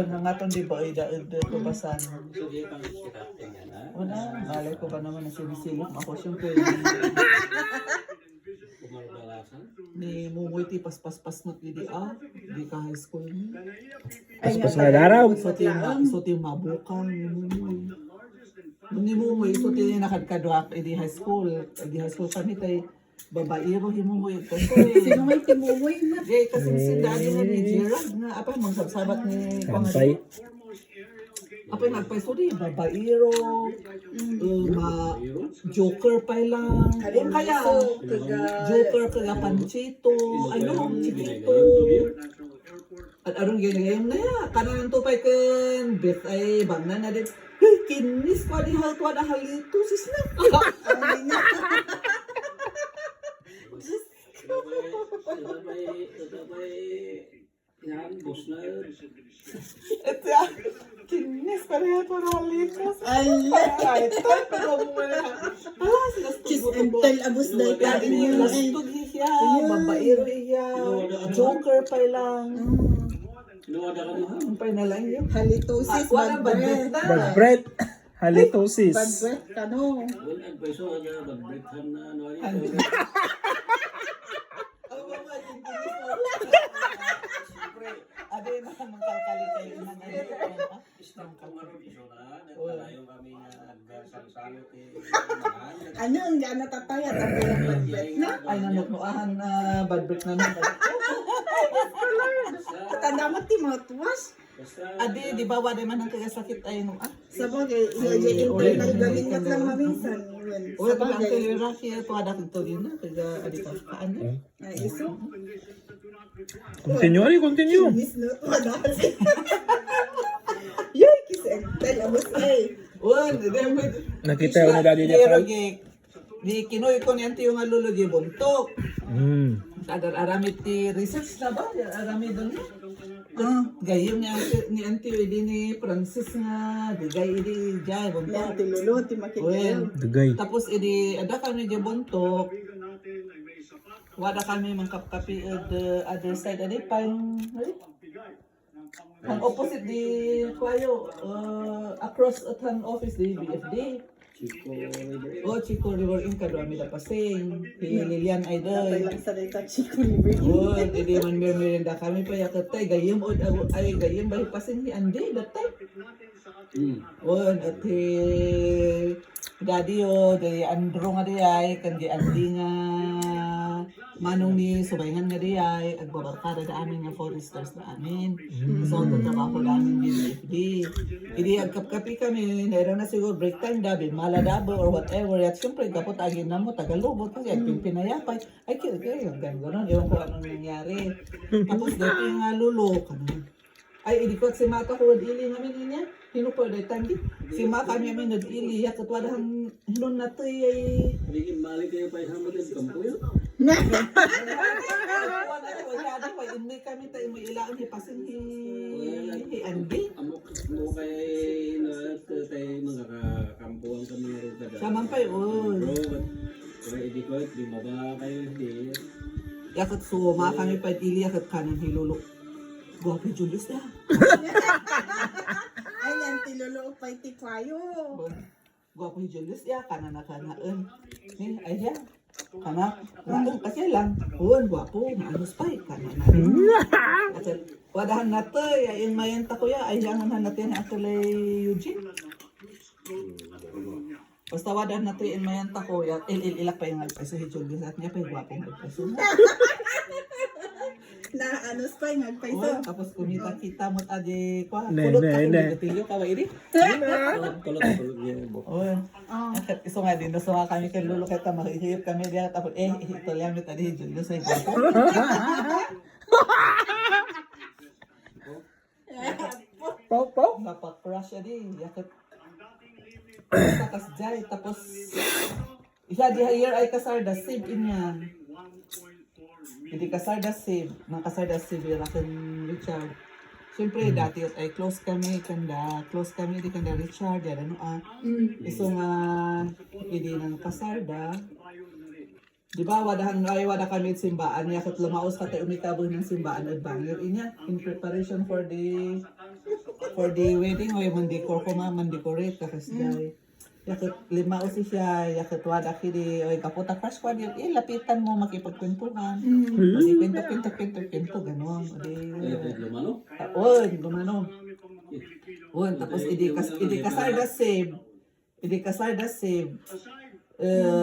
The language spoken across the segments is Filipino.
Nangaton di ba ay daad ko basan. So, di pang kita yan, ha? Una, malay ko ba naman na sinisilip ako siyempre Kumarbalasan. ni Mumoy ti pas-pas-pas mo di di ka high school ni. Pas nga daraw. So ti mabukang ni Mumoy. Ni Mumoy so ti nakadkadwak di high school. Di high school kami tay babaero ni Mumoy. Sino may timumoy na? Kasi sindali nga ni Gerald nga apa mong sabsabat ni Kampay. apa yung nagpaiso di babaero, joker pa lang. Kung kaya joker kaya panchito, ano chikito. At anong ganyan na ya, kanan tupay kan bet ay bangna na din. Hey, kinis pa di halto ada halito sis na. Yan, bus na yun. Ito ya, kinis pa rin ito halito. Allah! Ito, pero mo na. Kiss and tell abos na Lagi niya lastog iya, babaero iya, joker pa lang. Inuwada ka na. Ang pa na lang yun. Halitosis, Wala bad ba breath. na? Bad Halitosis. breath ka no. Well, advice ko aga, mag-breakhan na, ano, Ano? ano. Ang mga yung kinis mo. Siyempre, abi na magkalkali kayo ng ano. Isang kamaripisyo na, nagpalayo kami na nagsalsalot Ano ang gana tatayat ang kayang bad breath na? Ay, nanuknuahan na bad break na naman. Tanda mo ti mouthwash. Adi, di ba wala man ang kagasakit ay nung Sa bagay, i-intay na galingat lang maminsan. Wala Sa ba ang bagay, kaliraki ito ada kito din na kaga adi ka kaano. ay iso. Continue. Miss no, wala. Yoy, kiss and tell abos ay. Wala, Nakita ko na dati niya, Carl. Di kinoy ko ni yung alulo di buntok. Agar arami ti research na ba? Arami doon niya. Gayim ni Auntie Edi ni Francis nga. Di gay edi jay Yan, buntok. ti lulo, ti makikita. Dugay. Tapos edi ada kami di buntok. Wada kami mangkapkapi the other side edi pang ang opposite di kwayo across at an office di BFD. Chico River. Oh, Chico River Inc. Kadwa mi pasing. Di Lilian Idol. Lang sa data Chico River. Oh, hindi man merienda kami pa yakatay gayem od ay gayem bahi pasing ni Andy datay. Oh, at daddy di Andro nga di ay kan di Andy nga manong ni subayngan nga di ay agbabarkada da amin nga foresters na amin. So to trabaho namin di BFD. Hindi agkapkapi kami, naira na siguro break time dabi, maladabo or whatever. At syempre, kapot agin na mo, tagalubot kasi at pinayapay. Ay, kaya, gano'n. Ewan ko anong nangyari. Tapos, dati nga lulo. Ay, hindi ko at si Mata ko, ili namin niya. Hino po, dahil tangi. Si Mata kami namin, ili. At wadahang hinon na to ay... Hindi balik kayo pa isang matid kampo yun. Hindi kami tayo may ilaan hipasin ni Andy. Amok mo kay na tayo mga kakampuan kami rin kada. Saman pa yun. Bro, kaya hindi ko di maba kayo hindi. Yakat suma kami pa ili yakat kanan hilulu. Guwapo Julius na. Ay, yan, ti lulo pa iti kwayo. Guwapo Julius ya kanan na kanaan. Ay ya. Kana, kasi lang. Guwapo, maanos pa kanan na. Kasi wadahan na to, yung mayenta ko ya, ay yangan natin atulay Eugene. Basta wadahan na to yung mayenta ko ya, ilak pa yung nagpeso si Julius at niya pa yung guwapong nagpeso. Na anos pa yung nagpaiso. Tapos kumita-kita mo tadi kwa. Ne, Kulot ne, ka ne. tilyo ka ba ini? Kulot niya mo. Oh. Iso nga din, so nga kami kay Lolo kita makikip kami diya tapos ito lang mi tadi Julius ay guwapo. Pau. Napaka-crush siya di. Yakit. Takas jay. Tapos, isa di here ay kasarda. Save in yan. Hindi kasarda save. Nang kasarda save yung akin Richard. Siyempre, dati ay close kami. Close kami. Di kanda Richard. Yan ano Iso nga, hindi nang kasarda. Di ba, wada kami at simbaan. Yakit lumaos ka tayo umikabog ng simbaan at banger. Inya, in preparation for the for the wedding, oy, mandikor ko mandecorate kakas jay. Yakit lima o siya, yakit wada kidi, oy, kaputa crush ko, lapitan mo, makipagkwentuhan. Odi, kwento, gano'n. Odi, Lumano? gumano. Tapos idi kasar da save.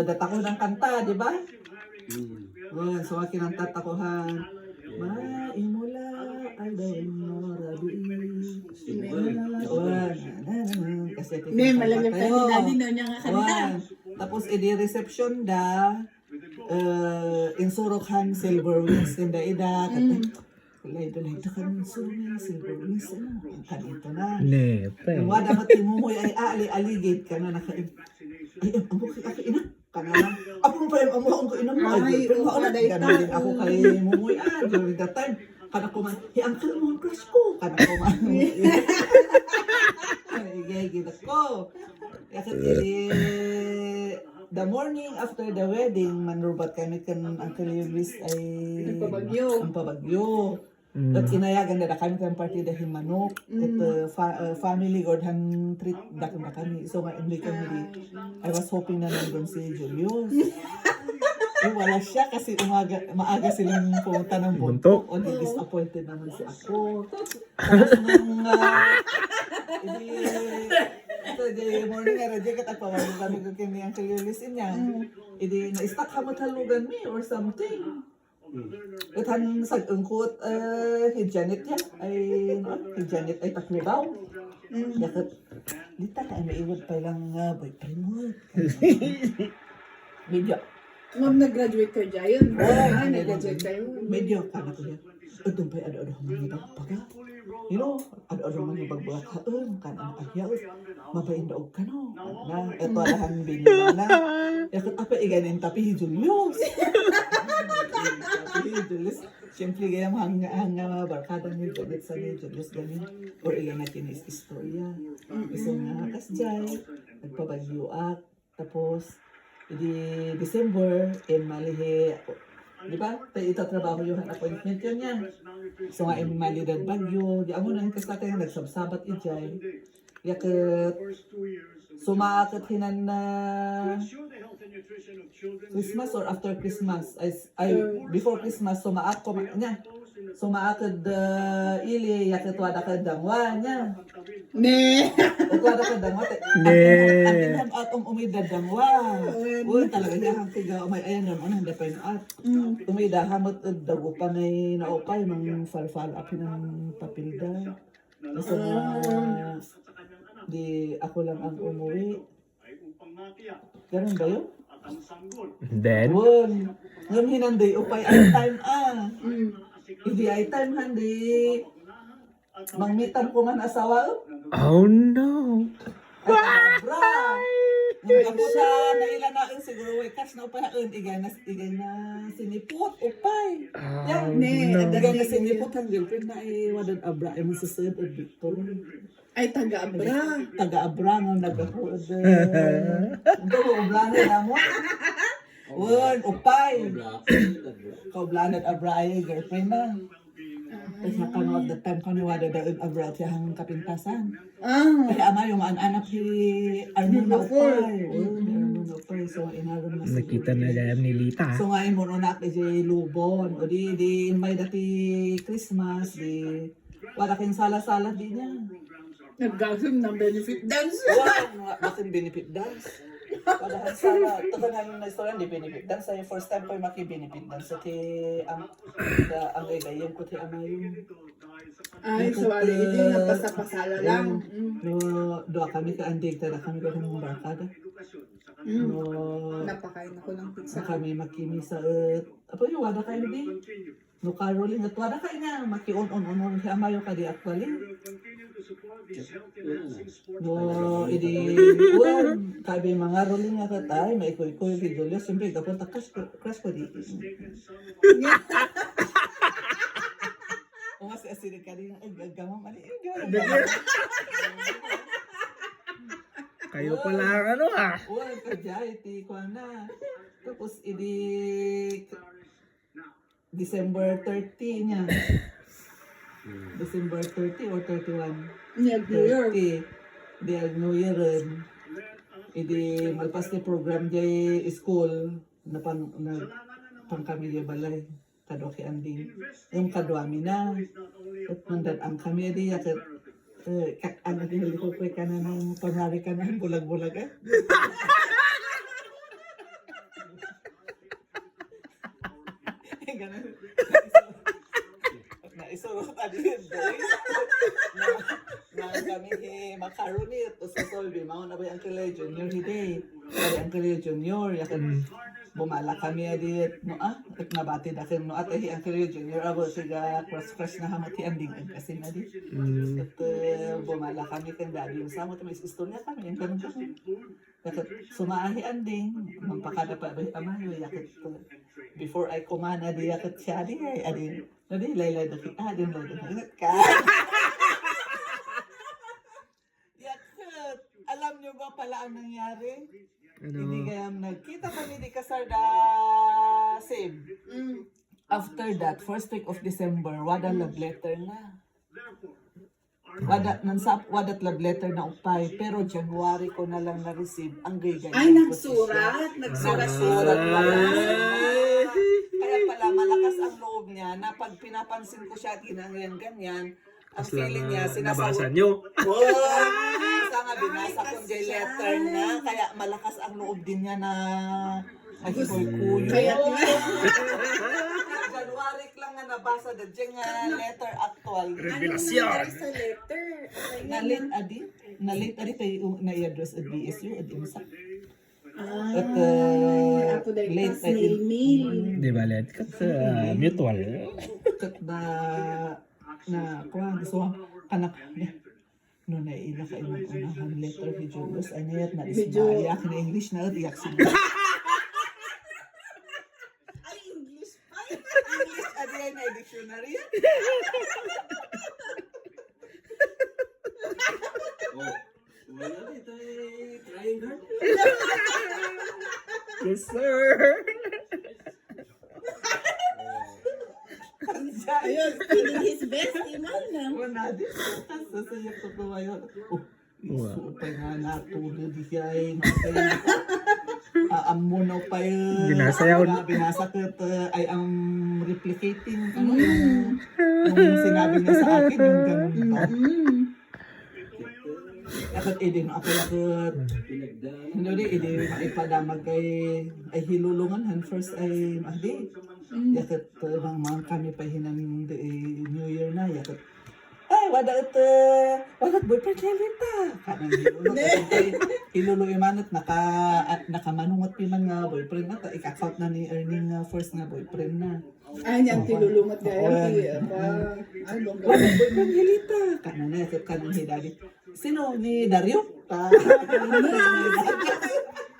Datako ng kanta, di ba? So akin ang tatakuhan. Maimula ay dayon mo rabi. Kasi Malaglag tayo ni Daddy na niya nga kanta. Tapos idi reception da insurok silver wings in the ida. Kulay kan silver wings ano. Kanito na. Nepe. Yung wada matimumoy ay aligid ka na nakain. Ay, ang buki ako ina. Kanala. Ako pa yung amuhong ko ina. Ay, Pero oo, ako day ganun din ako kay mumoy. During that time. Kana ko man, uncle mo ang crush ko. Kana ko man. Igay-gid ako. Kasi the morning after the wedding, manrubat kami kan Uncle Yulis ay ang pabagyo. At inayagan na kami kan party dahil manok. At family godhan treat dakin na kami. So nga hindi kami I was hoping na nandun si Julius. Wala siya kasi maaga silang pumunta ng buntok. O di disappointed naman si ako. Tapos nung the morning nga radyo kat agpawagin kami kung kini ang kaliulisin niya. Idi na-stuck hamot-halugan me or something. At han sag-ungkot Janet yan Janet ay taklibaw. Yakat, dita na ay maiwad pa lang boyfriend mo. Medyo. Nung nag-graduate ka dyan. Nag-graduate kayo. Medyo kana ko yan. Doon pa'y ano-ano mga bagpaga. You know, ano-ano mga bagbulakaan. Kanang ahyaw. Mabain daog ka no. Na, eto alahan binila na. Yakat apa iganin tapi Julius. Julius. Siyempre gaya ang barkada ni Janet sa ni Julius ganin. O iyan natin is istorya. Isa nga kasjay. Nagpabagyoak. Tapos, di December, malihi, di ba? Tayo itatrabaho yung appointment yun yan. So nga, malidad bagyo, di amo nang kasatay nga nagsabsabat ijay. Yakat, sumaakit hinan na Christmas or after Christmas, ay before Christmas, sumaak ko niya. Sumaakad ili, yakat wada ka dangwa niya. Ne. Wada ka dangwa. Ang atong umidad dangwa. Uy, talaga niya ang tiga. May ayan naman, hindi pa yung at. Umida, hamot dago pa may naupay, mang fal-fal up ng papilda. Kasi di ako lang ang umuwi. Ganun ba yun? Then, Ngayon hinanday, upay ay time Hindi ay time handi. Mangmitan ko man asawa. oh no. Bra! Nung ako sa nailan na siguro cash na upay igay na sinipot upay. Oh, Ne. no. Igay na sinipot ang girlfriend na wadan abra ay masasad at Victor. Ay, taga-abra. Taga-abra nga nagahuod. Ito ko abra na mo. Word, upay. Kaublanat abra ay girlfriend na. Tapos nakanood that time ko niwada daig abra siya hang kapintasan. Kaya ama yung anak si Armon na upay. Armon na upay. So inaron na Nakita na gayam ni Lita. So nga mo no nak di lubon. O di may dati Christmas di wala kin sala-sala di niya. Nag-gasum ng benefit dance. Wow, bakit benefit dance? Padahal sana, ito na yung na-istorya, hindi benefit dance. Ay first time ko yung maki-benefit dance. So, ang igayim ko, ama yung... Ay, sorry. Hindi na pasapasala lang. Doa kami ka-andig, tada kami ko ng barkada. Napakain ako ng pizza. Sa kami makimi sa... Apo yung wada kayo di? No caroling at wada kayo nga, maki-on-on-on siya amayo ka di actually. No, idi kabi mga rolling nga katay, may koy-koy kay Julius, siyempre kapunta crush ko di. O mas asirin ka din, agama mali. Kayo pala ano Uy, kajay, ti ko na. Tapos idi December 30 niya. December 30 or 31. New Year. 30. Di ang New Year rin. Idi malpas ni program jay school na pang kami jay balay. Kadwa ki anding. Yung kadwa mi na. At mandan ang kami di yakat. Ang tinili ko ka na ng pangari ka na bulag-bulag eh. Ganun. Naisurot adi yun doy. Na kami macaroni at usasolbi. Mauna ba yung Uncle Junior hiday. Kaya Uncle Junior yakan bumala kami adi no at nabati dakin no at Uncle Junior abo siga cross na hamati anding kasi na di. At bumala kami kan dadi yung samot may istorya kami yung ganun kasi. Yakat sumaahi anding magpakada pa ba amayo yakat before I kumana di yakat siya di ay adi nadi laylay daki din laylay ka. Yakat alam niyo ba pala ang nangyari? Hindi kaya nagkita kami di kasar da same. After that, first week of December, wada love letter na. Wadat love letter na upay, pero January ko na lang na-receive ang gay-gay. Ay, nagsurat pala. Kaya pala, malakas ang loob niya na pag pinapansin ko siya, ganyan, ang feeling niya, Nabasa sinasagot. nyo. Sa nga binasa ko jay letter na, kaya malakas ang loob din niya na mahiboy-kuyo. Kaya January lang nga nabasa da dyan nga letter actual. Revelasyon. sa letter. Nalit adi tayo na-i-address at BSU at imsa. At Ako dahil late snail mail. Di ba, let kat mutual. kat na kuha gusto ko anak no na ila ka imong unahan letter ni Julius ay nayat na ismaya na English na iyak sila. Ay, English pa. English adi ay na dictionary. Oh, wala na ito trying hard. Yes, sir. Ayun, feeling his best, iman na. Wala din sa saya ko tumayo. So pa nga natulog di siya ay amuno pa yun. Binasayaw. Binasakit ay ang replicating ano yung sinabi niya sa akin yung ganun ba. Dapat edin ako lakot. Hindi di edin maipadamag ay hilulungan first ay mahdi. Yakat mga kami pa hinang New Year na yakat. Ay, wadat boyfriend siya lita. Kanang hilulo imanot nakamanungot pi man nga boyfriend na ika-count na ni earning first nga boyfriend na. Ay, niyang tilulungat gaya. Ay, bongga. Wadat boyfriend hilita. Kanang na yakat kanang hidadi. Sino ni Dario?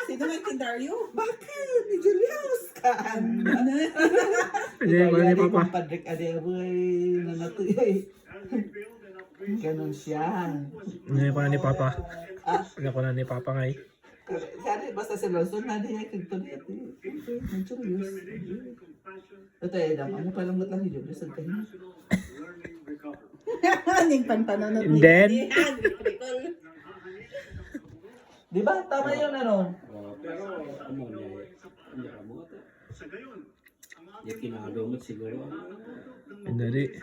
Sino may Dario? Bakit? Ni Julius kan. Hindi ko ni Papa. Padrik ade boy na natuy. Ganon siya. Hindi ko na ni Papa. Ah, Hindi ko na ni Papa ngay. Kaya basta si Lawson na diya kagto niya. Ang Julius. Ito ay dama mo palang lang ni Julius ang kanya. Ning panpanonod And then? Di ba? Tama yun ano? Pero ano niya mo ito. Yung kinadomot siguro. Hindi.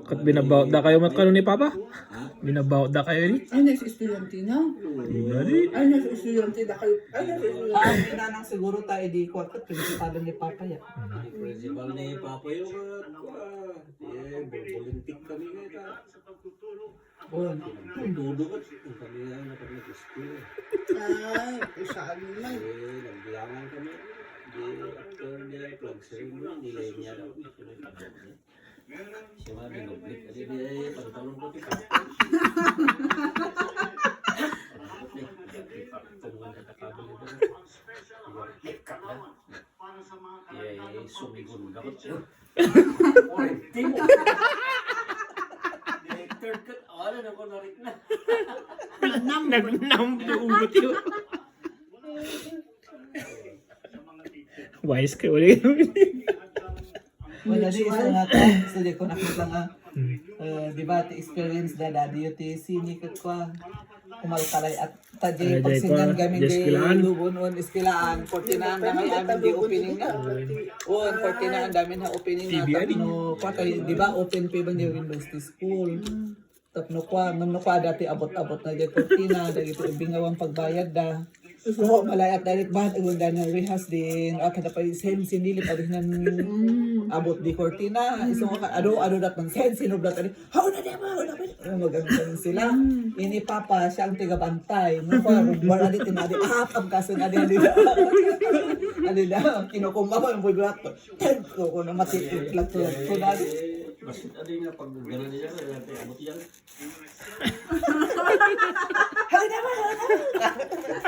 Kat binabaut da kayo matkano ni Papa? Binabaut da kayo ni? Ay, nasa-estudyante na. Hindi. Ay, nasa-estudyante na kayo. Ay, nasa-estudyante. Ang pinanang siguro tayo di ko at principal ni Papa ya. Principal ni Papa yung volunteer kami ngayon. Bon. Dudukot ang kami na napag-school. Ay, isali na. Nagbilangan kami. After the flag ceremony, nilay niya daw. Siya nga binoblik. Kasi niya pantalon ko tika. Sumigon dapat siya. Timo. Director cut. Ano na ko narik na. Nagnambugot yun. Wise kayo ulit. Wala di isa nga to. So di ko nakita nga Di ba, ti experience da daddy yung ti sini ka kwa. Kumalkalay at Ay, tajay pagsingan kwa, gamin di di eskwelahan. lubunon iskilaan. 49 na may amin di opening na. Oo, 49 ang dami na opening na. TBI. Tapno kwa tayo, di ba, open pa ba niya University School. Tapno kwa, ngam kwa dati abot-abot na di 49, dahil ito ibingawang pagbayad da. So, malayat dahil ba, ang gana rehas din, kada pa sen sinili pa rin ng abot di cortina. So, ado dat man sen sinublat rin. How na diba? Maganda sila. Ini papa, siya ang tiga-bantay. No, bar adi tinadi, ang kaso na di adi na, kinukumba ko yung buiblat ko. Tenko ko na matitiklat ko. So, dati, Basit ada nga pag gano'n niya, abot yan.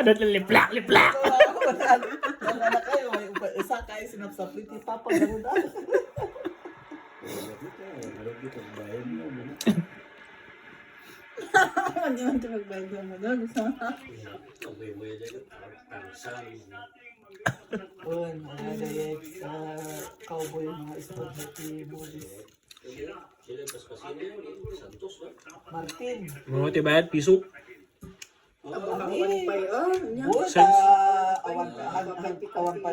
Ano na liplak, liplak. ang anak kayo, may isa kayo sinapsaplit ni papa, gano'n na. Hindi man ito magbayad mo doon. Yun, mga dayag sa cowboy, mga spaghetti movies. Martin. Mga tibayad, piso. Walang payo. Buta, awan pa.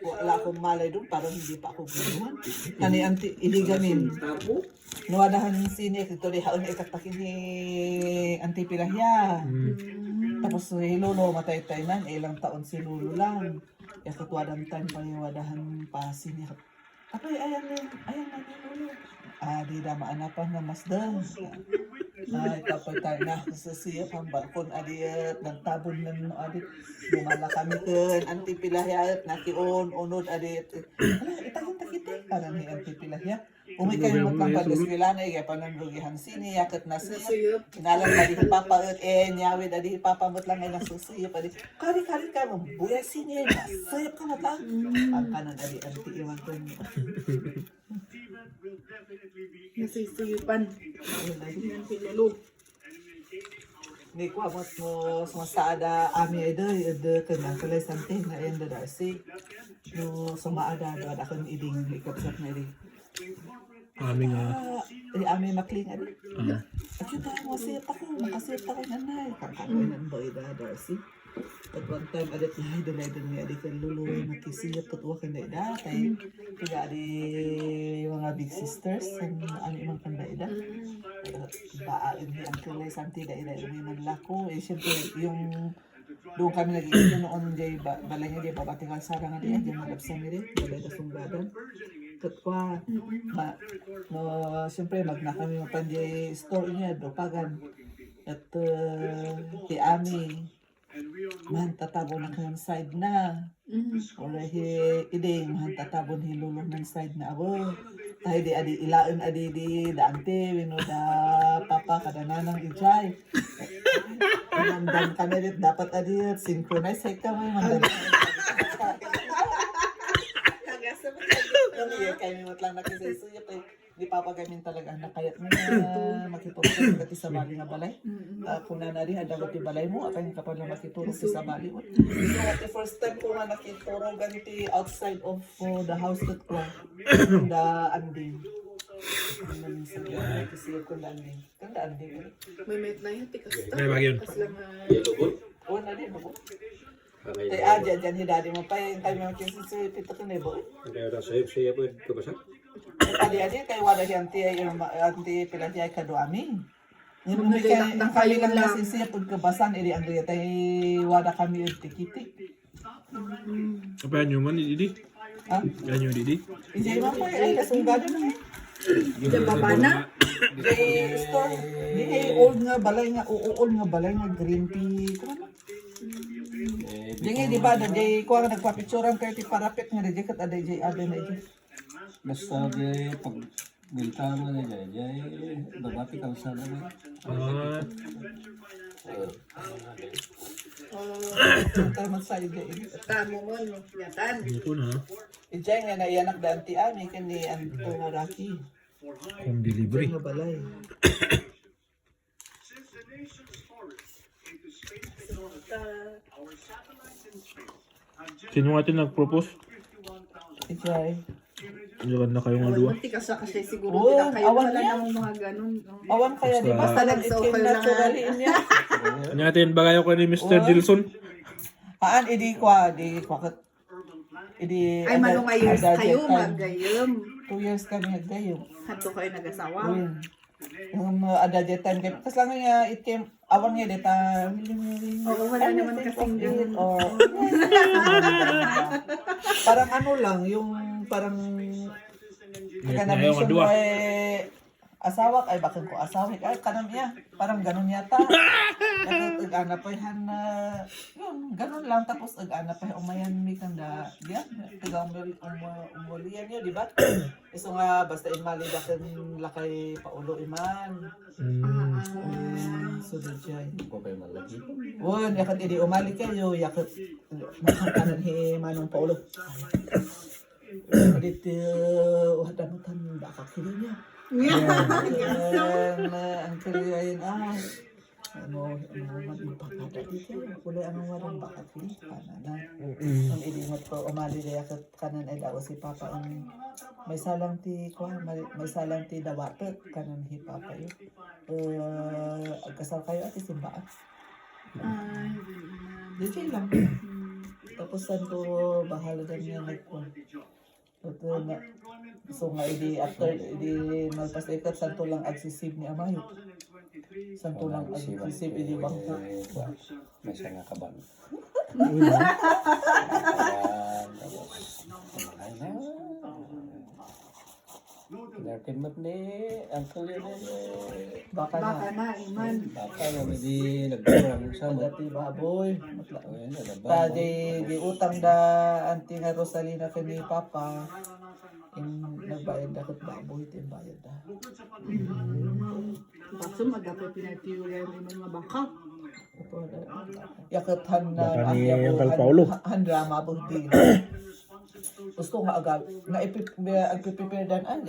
Wala akong malay doon, parang hindi pa ako guluhan. Kani anti iligamin. Tapo? Nuwadahan sini, ito di haon ikatakin ni Auntie Pilahya. Tapos si Lolo matay nan, ilang taon si Lolo lang. Kaya katwadang time pa yung wadahan pa sini. Apay, ayan na Lolo. Di damaan na pa na masdan. Ay, kapag tayo na sa siya pang balkon, adiyat, nagtabon na no, adit. Bumala kami kun, Auntie Pilahya, nakion, unod, adit. Itagin kita, parang ni Auntie Pilahya. Umikay mo lang pag-eskwela na, kaya pananrugihan sini, yakit na siya. Kinalang pa di papaut, nyawid, adi papamot lang ay nasusuyo pa di. Kari-kari ka mo, buya sini, nasayap ka mata. Ang kanan, adi, Auntie, iwan ko niya. Nasisuyupan. Yan pinulog. Ni ko amot mo sumasada ami ada kena kalay sante na yan da si no sumaada da akan iding ikapsat na iding Aming ami makling adi at kita mo siya ako makasiyat ako nanay kakanoy nan boy da si at one time adat na dalay ni adi kan luluy makisiyat tutwa kan da kay tiga di mga big sisters ang ami man kan da baan ni ang kulay santi da ila may manlako syempre yung doon kami nag-iisip noon jay balay nga jay babatikal sarang nga diyan malabsan ni balay da sunggadan katwa no syempre magna kami mapanjay store niya do pagan at ti ami man tatabo na kang side na wala ideng man tatabo ni lulong ng side na abo tayo di adi ilaon adi di dante wino da papa kada nanang ijay mandan ka na rin dapat adi synchronize ay ka may mandan kami mo lang nakisaysuya pa di papagamin talaga na kayat mo na makitulog ka sa bali nga balay. Kung na rin, handa ti balay mo, apay kapag na makitulog sa bali mo. So, at the first time ko nga nakitulog ganiti outside of the house that ko, the anding. Ang sa gano'n, kasi ko the anding. Kang the anding. May met na yun, tikas ta. May bagay yun. Kas lang Oo na din, ako. Kamay Dyan hidadi mo pa, yung time mo kinsi pito ko na ibo. Kaya na sayap-sayap po ito ba siya? Adi kay wala si anti Pilahya kado amin. Nung Nang kami kayo lang lang. nasisiya pagkabasan edi ang gaya tay wada kami tikitik. Apa yan yung man, Didi? Ha? Yan yung Didi? Ijay man pa ay kasunggado na. Diyan baba na. Kay store di old nga balay nga old nga balay nga green tea. Kuno. Dingi di ba di ko nga nagpapicturean kay ti parapet nga di kat aday jay aday na ito. Basta di pag bintana na jay, babati ka sa naman. Taman sa ide. Tamo mo, no? Yatan. Hindi ko na. Ijay nga naiyanak da anti ami kani anto nga raki. Home delivery. Nga balay. Sino nga ito nag-propose? Ijay. Diyan na kayo nga dua. Munti ka siya kasi siguro Oo, kita kayo awan wala niya. namang mga ganun. Awan kaya, di ba? Basta- Parang it came naturally in niya. Ano natin bagayo ko ni Mr. Dilson? Haan, idi kwa, idi, Ay, manong nga years ada- kayo time. magayom. 2 years kami nagdayo. Hadto kayo nag-asawa. Yung ada that time kami, kasi lang nga, it came, awan nga dita, Oo, wala naman kasing ganun. or, parang ano lang, yung parang, kanamisyon mo asawa ay bakit ko asawa ay kanam niya parang ganun yata ag-ana pa yan na yun ganun lang tapos ag-ana pa umayan mi kanda diyan tigang umulian niya di ba iso nga basta imali daken lakay paulo iman so dajay Ko kayo malagi. won yakat idi umali kayo yakat makanan he manong paulo dito wadamutan baka kili niya ang kaliyain ano magpapata dito kulay ang warang baka kili na ang ilimot ko umali kaya kanan ay daw si papa ang may salang ti dawatot kanan hi papa yun agkasal kayo at simbaan dito lang tapos santo bahala din niya nagpo so nga idi after idi magpasikat santo lang agsisib ni amayo santo lang agsisib idi bangko May nga kaban. Nakin mat ni uncle yun baka Baka na na, iman. baka na hindi nagbarang sa mo. dati baboy Ayun na ta ba? di utang da anti nga Rosalina kani papa in nagbayad da kat baboy tin bayad da Kaso magdapat pinatiwala yung mga baka. yakat han na Baka ni Uncle Paulo. han drama bo din gusto nga aga na agprepare dan ay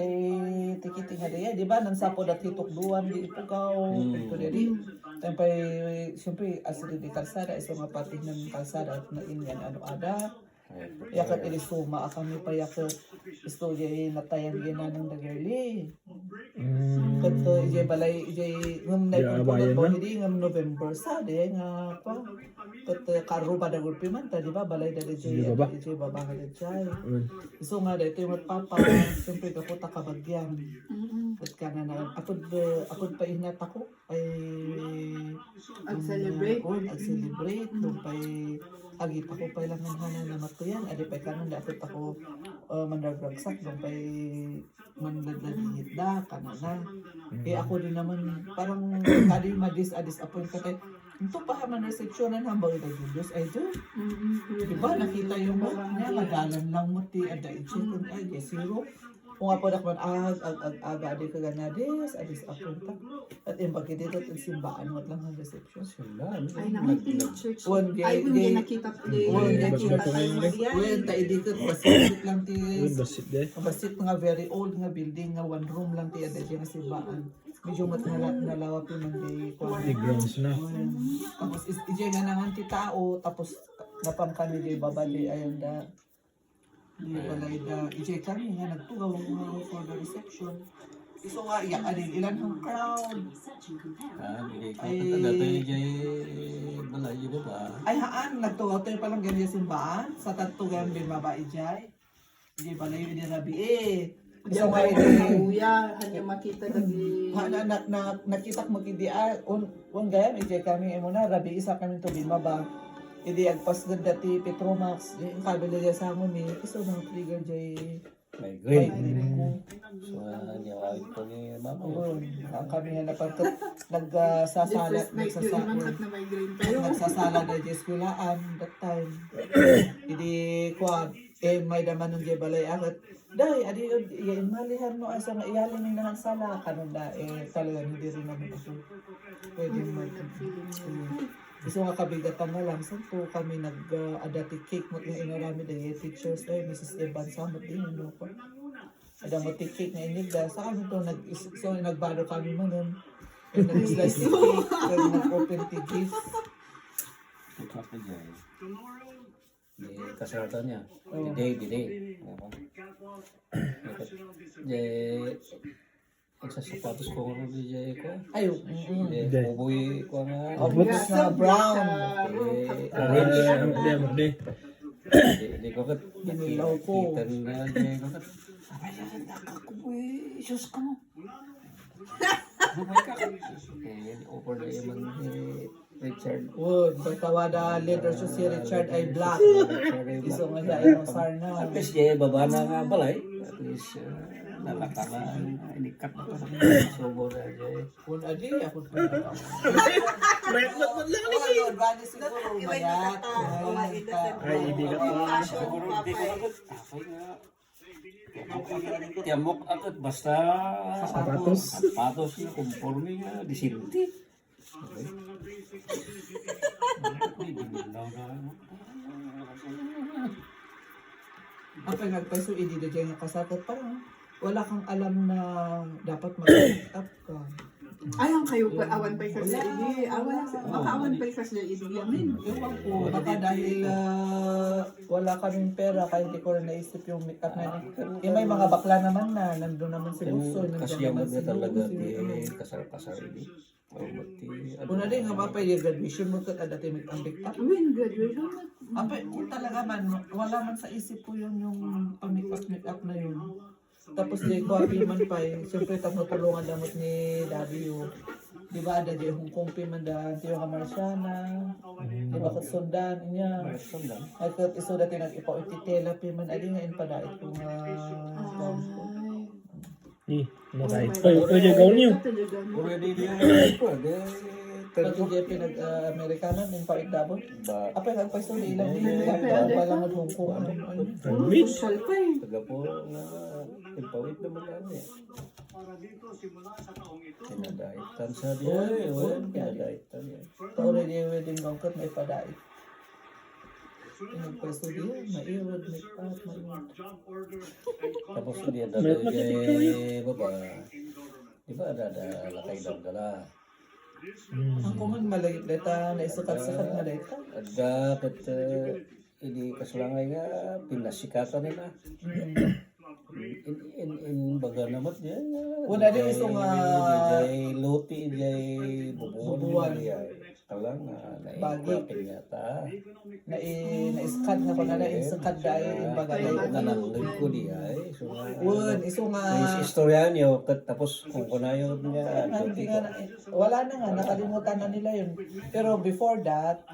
tikiti nga diya di ba nang sapo dat hitok duwan di ipugaw ito diri tempay siyempre asli di kalsada iso nga pati ng kalsada at na inyan ano ada yakat ili suma kami pa yakat gusto jay natayan gina ng dagali kato ijay balay ijay ngam na Yeah, ipulot bayan mo na. hindi ngam November sa de nga pa kato karuba da gulpi man ta di ba balay da Ijay ijay baba. ijay baba nga jay iso nga dito yung magpapa siyempre kaputa kabagyan at kana na apod pa inat ako ay Ag-celebrate. ag-celebrate doon pa'y agit ako pa lang ng hana na matuyan adi pa'y kanon dapat ako mandagragsak doon pa'y mandadalihit da kana na ako din naman parang kadi ma-disappoint ka tayo ito pa haman resepsyonan hambang ito Diyos ay do diba nakita yung mga madalan lang mo ti ada itchikon ay zero kung nga po nakman aga di ka ganades adis apunta at imbagi dito at simbaan wat lang ang reception Ay, naman church. One Ay, gay- hindi gay- nakita. One gay- Nakita well tayo. ta idikot basit lang ti Basit de. basit nga very old nga building nga one room lang ti ada nga simbaan medyo nalawa pa man di Di grounds na. tapos ijay nga nangan ti tao tapos napang kami di babali ayon da di balay da ijay kami nga nagtugaw nga for the reception iso nga iyak adin ilan ang crowd Hindi ko dati jay balay yun ba? ay haan nagtugaw tayo palang ganyan simbaan sa tatugan din baba ijay ijay balay yun ni rabi iso nga Kuya, hanya makita lagi. nakita ko magindi on gaya ijay kami imo na rabi isa kami to bimaba hindi agpas ganda ti Petromax yung kabila niya sa amon ni iso mga trigger jay May ay green. ko So, niyawag ko ni mama. oo kami nga napagkat nagsasala Imangat na migraine kayo. nagsasala na jay eskwelahan that time hindi ko may daman ng jay balay akat dai adi iya malihan mo asa nga iyalin ning nang sala kanon da talaga hindi rin naman ako pwede mo iso nga kabigatan na lang santo kami nag-adati cake mo yung inarami dahil teachers ay Mrs. Evan Samot din ano ko ada mo cake na inigda sa kami to so nagbalo kami mo nun nag-slice cake nag-open tea gift Ito pa jay. Di kasaratan niya. Di. Di, ang sa sapatos ko rin di jay ko. Ay, Di, buboy ko nga. boots na brown. Di. Di ko kat. Dinilaw ko. Kita rin na jay ko kat. Abay, nakakuboy. Diyos ka mo. Buboy ka kat. Over na yaman ni Richard. Wood, Batawada, leader siya si Richard ay black. Iso nga siya yung sarna. At least jay, baba na nga balay. At least, nalakangan. Inikat na pa sa subo na jay. Kung adi, ako pa na. Mayat lang ni Ano, bali siguro, mayat. Ay, hindi ka pa. Siguro hindi ko agad. Ay nga. Tiamok agad. Basta Sapatos. sapatos na conforme nga. Disinti. Okay. Ay, binilaw na. Ang pinagpaso, hindi na dyan yung kasakot. Parang wala kang alam na dapat mag-pick up ka. Ay, ang kayo pa, awan pa sa sige. Awan pa sa sige. Yamin. Ewan ko, baka dahil wala kaming pera, kaya hindi ko rin naisip yung make up na yun. May mga bakla naman na, nandun naman si Buso, Kasi nandun naman yung si mga talaga Lucy. kasar-kasar ini. Una din nga mapay yung graduation mo ka dati make ang make up. When graduation na. Apay, kung talaga man, wala man sa isip ko yun yung make up na yun. Tapos di ko man pa eh. Siyempre tulungan damot ni W. Di ba ada di Hong Kong man da tiyo ka Marciana. Di ba sundan niya. Ay kat iso dati nag-ipaw ititela man adi nga inpadait ko nga gawin ko. Ih, nakait. Ay, gaw niyo. Already dia ko de Pag hindi pinag-Amerikana, yung paitdabot. ba Apay nagpaso ni ilang din. Apay lang at Hong Kong. Rich. Salpa eh. taga po na impawit naman ano eh. Kinadaitan sa diya eh. Kinadaitan eh. Tauri di wedding bangkot may padait. Nagpaso di maiwad, make up, maiwad. Tapos dia dada jay baba. Di ba ada lakay dala. Ang kuman malayit data, naisukat-sukat na data. Ada kat ini kasulangay nga pinasikatan nila. In baga naman dia. Wala din isong, jay loti jay bubuan bubuan. dia. Talang Bagi. pinyata. Na-iskat nga pa nga na-iskat dahil yung bagay. Nananglig ko dia eh. So Wun, iso nga. is istorya niyo kat tapos kung kunayo niya Hindi nga, wala na nga, nakalimutan na nila yun. Pero before that,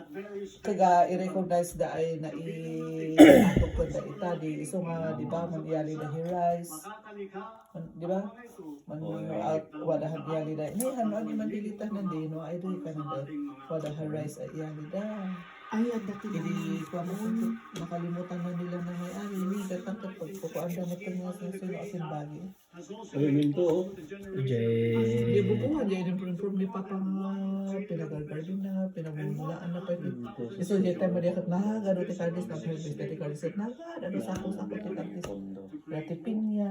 kaga i-recognize da ay na i-atog ko da ita. Di, iso nga, di ba, maniyali da hirais. Di ba? Wada hadiyali da. Hindi, ano, di man dilitan na di, no? Ay, doon ka na da. Wada hirais ay iyali da. Ay, ang dati na. Hindi ko nakalimutan na nila na may ari. Hindi, datang kapag kukuanda mo ito nga sa sino asin bagi. Minto. Di Jay. bubuhan, di in-inform ni Papa nga pinagargardin na, pinagmumulaan na pa ito. So, di tayo madiakot na, gano'n ti Cardis, na pwede ti Cardis, na ano sako-sako ti Cardis. Rati pinya,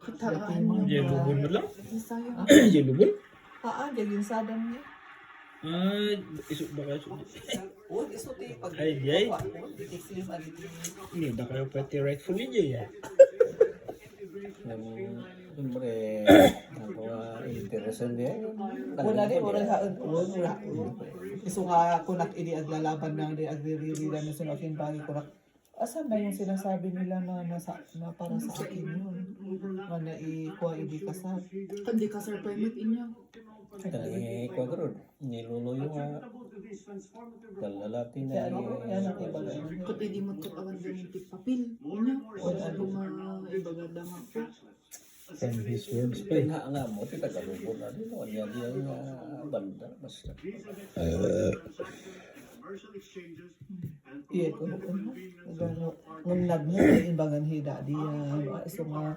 Kataan mo. Jay lubon mo lang. Sayang. Jay lubon. di ginsadang niya. Ay, isu ba kayo? Huwag iso ti pag Ay, Jay. di tikslim aliti. Hindi na kayo pwede rightfully Jay. Siyempre, ako nga interesan dia. Wala di, wala. Iso nga, kunak ini aglalaban na, di agririra na sinakin bagi kunak. Asan na yung sinasabi nila na para sa akin yun? Na naikuha, hindi kasal. Hindi ka sir permit inyo. Kani ko garo nilulo yung lalati na Yan ang ibaga. Kung hindi mo awan din yung tipapil. Inyo. Wala kung ibagada mo po. From his words pa. nga mo ti tagalubon na din niya dia nga banda basta. Iya ko gano nung nagmula imbangan hida di iso nga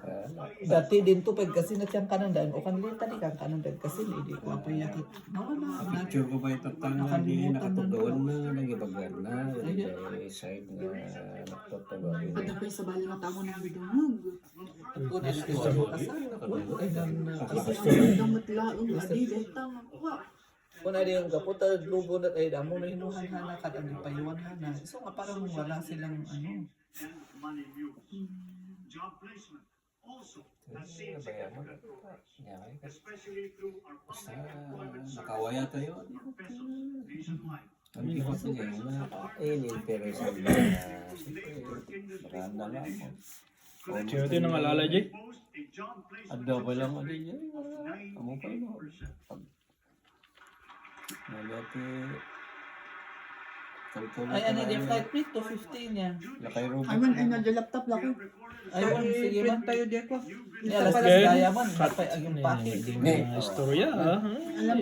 dati din to pag kasi na tiyang kanan daan o kanila tadi kan kanan daan kasi hindi ko pa yakit na Picture ko ba ito tanga di nakatugawan na nagibagan na di side nga nakatugawan. Pwede pa sa bali nga tamo ng bidungog. ko na kasal ay nan Kasi ang damot laong adi dahil tama ko. Kung na yung kaputa, lubo na tayo, damo na inuhan hana, kadang di payuan hana. So nga parang wala silang ano. Bayaman. Yan, basta nakawaya tayo. Ang hirap niya na pero sa maranda na ako. Sino ito yung nangalala, Jay? Ada pa lang ano yan. Amo pa no. Nalati. Ay, ano yung flight rate? 215 yan. Lakay robot. Ay, man, ay, nag-laptop laki. Ayun, sige man. tayo dito. Alas Okay. kaya man. Kapay ang yung pake. Istorya, ah. Alam,